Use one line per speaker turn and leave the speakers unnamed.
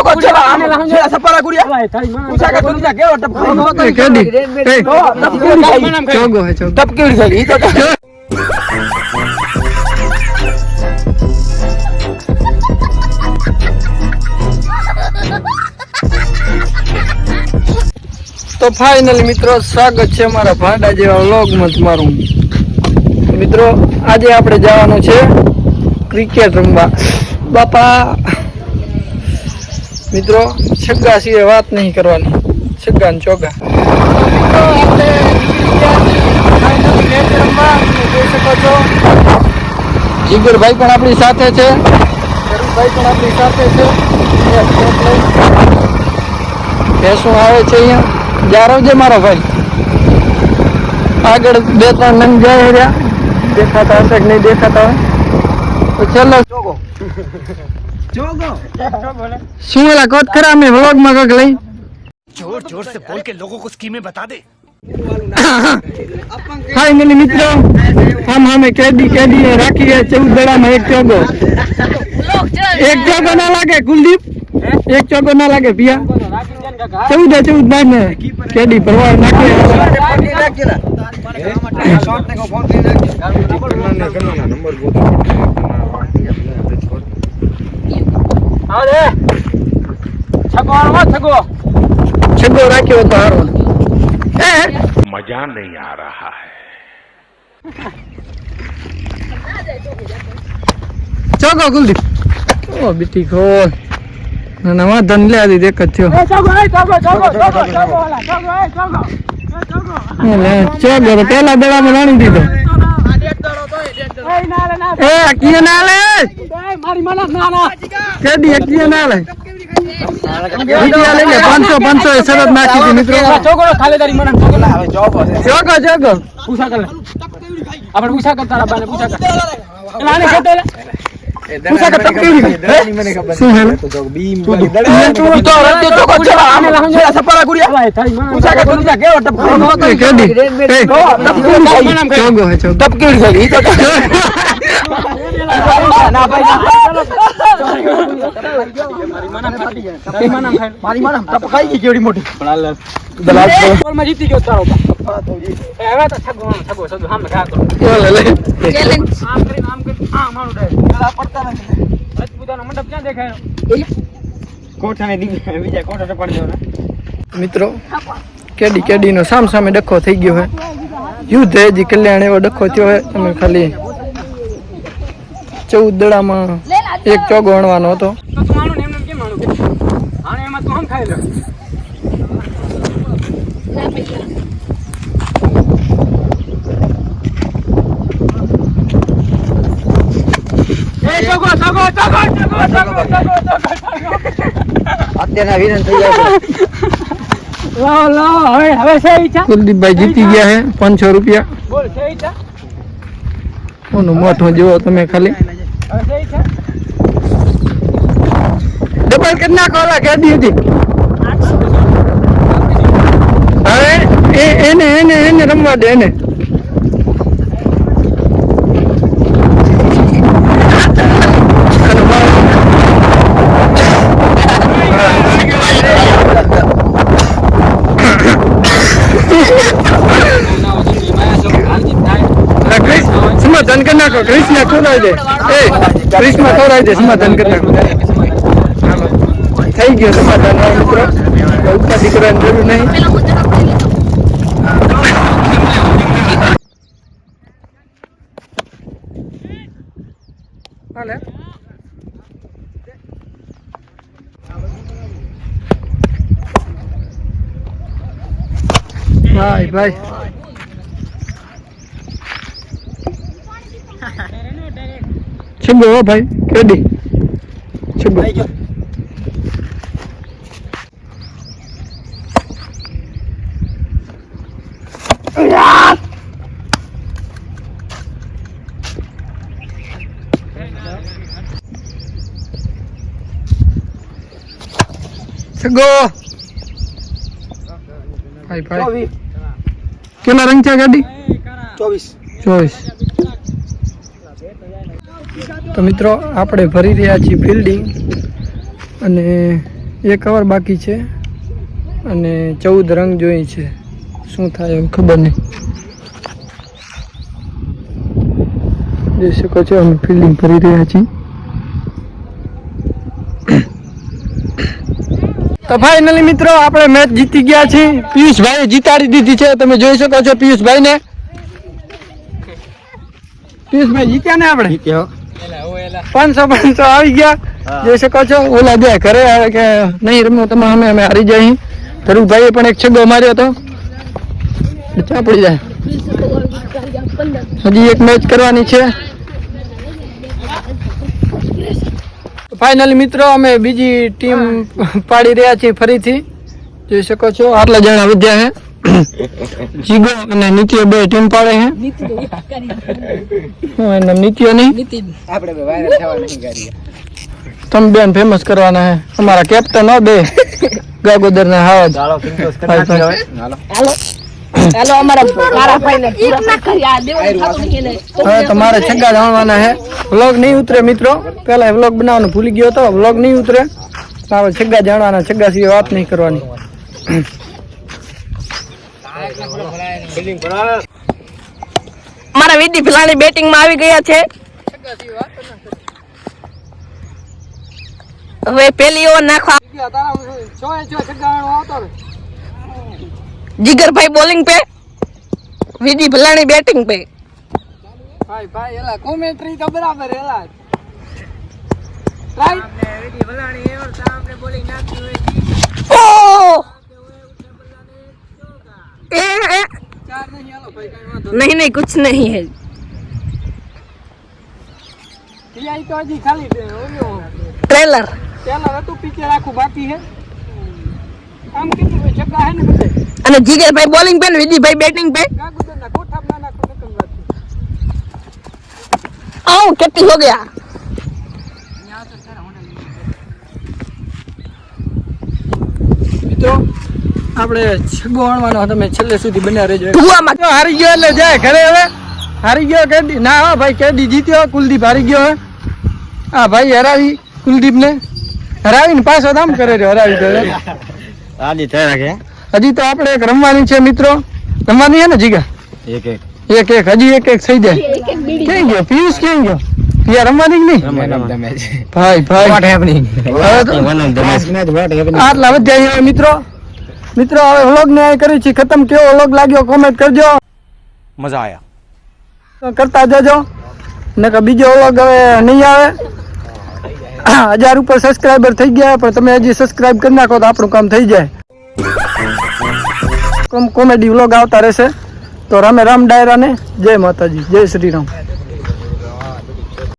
ચોકો ચલા આને લાહન જે સપરા ગુડિયા પૂછા કે કોની જા કેવો ટપ
કેડી ચોગો હે ચોગો
ટપ કેવી ખાઈ ઈ તો
તો ફાઇનલી મિત્રો સ્વાગત છે અમારા ભાડા જેવા વ્લોગમાં તમારું। મિત્રો આજે આપણે જવાનું છે ક્રિકેટ રમવા બાપા। મિત્રો છગ્ગા સિવાય વાત નહીં કરવાની, છગ્ગા ને ચોગ્ગા। આપણે મેચ રમવા જોઈ શકો છો। જીગરભાઈ પણ આપણી સાથે છે, ભાઈ પણ આપણી સાથે છે। ભેંસું આવે છે અહીંયા જારો જે મારો ભાઈ આગળ 2-3 નંગ જાય રહ્યા, દેખાતા હશે કે નહીં દેખાતા હોય તો ચાલો ચોગો ચોગો શું એલા કોત ખરા મેં વ્લોગ માં કક લઈ
जोर जोर से बोल के लोगों को स्कीमें बता दे।
फाइनली मित्रों हम हमें कैदी राखी है 14 दड़ा में एक चौगो ना लागे कुलदीप, एक चौगो ना लागे पिया 14 बाद में कैदी भरवा नाखे छगो राख्यो तो हारो
मजा नहीं आ रहा है।
चौगो कुलदीप ओ बेटी खोल ना वा धन ले आदी देख थयो चौगो तो पहला दड़ा में राणी दीधो ए कियो ना ले मारी माना ना केडी कियो ना ले वीडियो लेंगे 500 शरत नाखी थी मित्रों चौगो खालेदारी मना चौगो चौगो पूछा कर ले अपन पूछा कर तारा बाने पूछा कर लाने खेतो ले पूछा कर तब केवी मैंने खबर શું હે તો બીમ વાળી દડે તો રતે તો ચલા આને લાહન જે સપરા ગુડિયા પૂછા कर કોની જા કેવો ટપ કેડી ચોગો હે ચોગો ટપ કેવી ખાઈ ઈ તો ના ભાઈ મારી માના ટપ ખાઈ ગઈ કેવડી મોટી દલાલ બોલ માં જીતી ગયો તારો હવે તો છગો સદુ સામે ખા કરો લે ચેલેન્જ આમ કરી આ મારું દે ગલા પડતા નથી રાજપૂતાનો મંડપ ક્યાં દેખાય કોઠાને બીજા કોઠા પર પડ્યો ને મિત્રો કેડી નો સામ સામે ડખો થઈ ગયો હે યુદ્ધ હે જી કલ્યાણ એવો ડખો થયો હે તમે ખાલી 14 દડામાં એક ચોગો ગણવાનો હતો તો તમારું નેમ કેમ માનું આને એમાં તો હમ ખાઈ લે અત્યારના વિરન થઈ જાય લો હવે છે ઈચ્છા કુલદીપભાઈ જીતી ગયા હે 500 રૂપિયા બોલ છે ઈચ્છા ઓનું મોઢું જોવો તમે ખાલી હવે છે ઈચ્છા ડબલ કરી નાખો ઓલા કેદી હતી હવે એને રમવા દે એને સમાધાન કરી નાખો ક્રિષ્ના ખોરાઈ દે ક્રિષ્ના ખોરાઈ દે સમાધાન કરી નાખો થઈ ગયો સમાધાન મિત્રો ઉપાધિ કરવાની જરૂર નહીં હાલે ભાઈ છગો ભાઈ કેડી છગો છગો ભાઈ કેટલા રંગ છે ગાડી 24 તો મિત્રો આપણે ભરી રહ્યા છીએ ફિલ્ડિંગ અને એક ઓવર બાકી છે અને 14 રન જોઈએ છે. શું થાય એવું ખબર નહીં. જોઈ શકો છો અમે ફિલ્ડિંગ કરી રહ્યા છીએ. તો ફાઇનલી મિત્રો આપણે મેચ જીતી ગયા છીએ. પિયુષભાઈએ જીતાડી દીધી છે. તમે જોઈ શકો છો પિયુષભાઈને. પિયુષભાઈ જીત્યા ને આપણે 500 આવી ગયા. જોઈ શકો છો. ઓલા બે ઘરે આવે કે નહીં રમ્યો તમે અમે હારી જાય. ધરુભાઈએ પણ એક છગ્ગો માર્યો હતો. ચાપડી જાય. હજી એક મેચ કરવાની છે. ફાઇનલી મિત્રો અમે બીજી ટીમ પાડી રહ્યા છીએ ફરીથી. જોઈ શકો છો આટલા જણા વધ્યા છે. જીગો અને નિત્ય બે ટીમ પાડે છે. એમ નિત્ય નહીં તમે બેન ફેમસ કરવાના છે. અમારા કેપ્ટન બે ગાગોદર ના હાવજ. હવે તમારે છગ્ગા જાણવાના છે. વ્લોગ નહીં ઉતરે મિત્રો. પેલા વ્લોગ બનાવવાનું ભૂલી ગયો હતો. વ્લોગ નહીં ઉતરે. હવે છગ્ગા જાણવાના. છગ્ગા સિવાય વાત નહીં કરવાની.
અમારા વિધિ ભલાણી બેટિંગ માં આવી ગયા છે. હવે પેલી ઓવર નાખવા. જીગરભાઈ બોલિંગ पे, વિધિ ભલાણી બેટિંગ पे.
ભાઈ એલા કોમેન્ટ્રી તો બરાબર એલા રાઈટ. વિધિ ભલાણી એવર સામે બોલિંગ નાખી હોય.
ઓ ए
ચાર નહીં હાલો ભાઈ કઈ વાંધો
नहीं नहीं कुछ नहीं है.
પીઆઈ તો હજી ખાલી
ट्रेलर
પેલા હતું પિક્ચર આખું બાકી છે. આમ કેટલું છગ્ગા હે ને બધે.
અને જીગરભાઈ બોલિંગ पे, વિધિભાઈ બેટિંગ पे.
ગાગુદરના કોઠા ના નાખો નકમ વાત.
आओ कितनी हो गया.
મિત્રો આપણે છગ્ગો વાળવાનો તમે છેલ્લે સુધી બન્યા રહેજો.
ધુઆમાં
હારી ગયો એટલે જાય ઘરે. હવે હારી ગયો કેદી ના હો ભાઈ કેદી જીત્યો. કુલદીપ હારી ગયો હે. હા ભાઈ હરાવી કુલદીપ ને હરાવીને પાછો દામ કરે રહ્યો. હરાવી ગયો હજી તો આપણે એક રમવાની છે મિત્રો. રમવાની છે ને જીગા એક હજી એક થઈ જાય. ક્યાં ગયો પિયુષ? ક્યાં ગયો? યાર રમવાની કે નહીં ભાઈ ભાઈ આટલા વધ્યા મિત્રો. મિત્રો હવે વ્લોગ ને આ કરી છે ખતમ. કેવો વ્લોગ લાગ્યો કોમેન્ટ કરજો.
મજા આયા
કરતા જજો નકર બીજો વ્લોગ હવે નહીં આવે. 1000 ઉપર સબસ્ક્રાઇબર થઈ ગયા પણ તમે હજી સબસ્ક્રાઇબ કરી નાખો તો આપણું કામ થઈ જાય. કોમેડી વ્લોગ આવતા રહેશે. તો રામે રામ ડાયરા ને જય માતાજી, જય શ્રી રામ.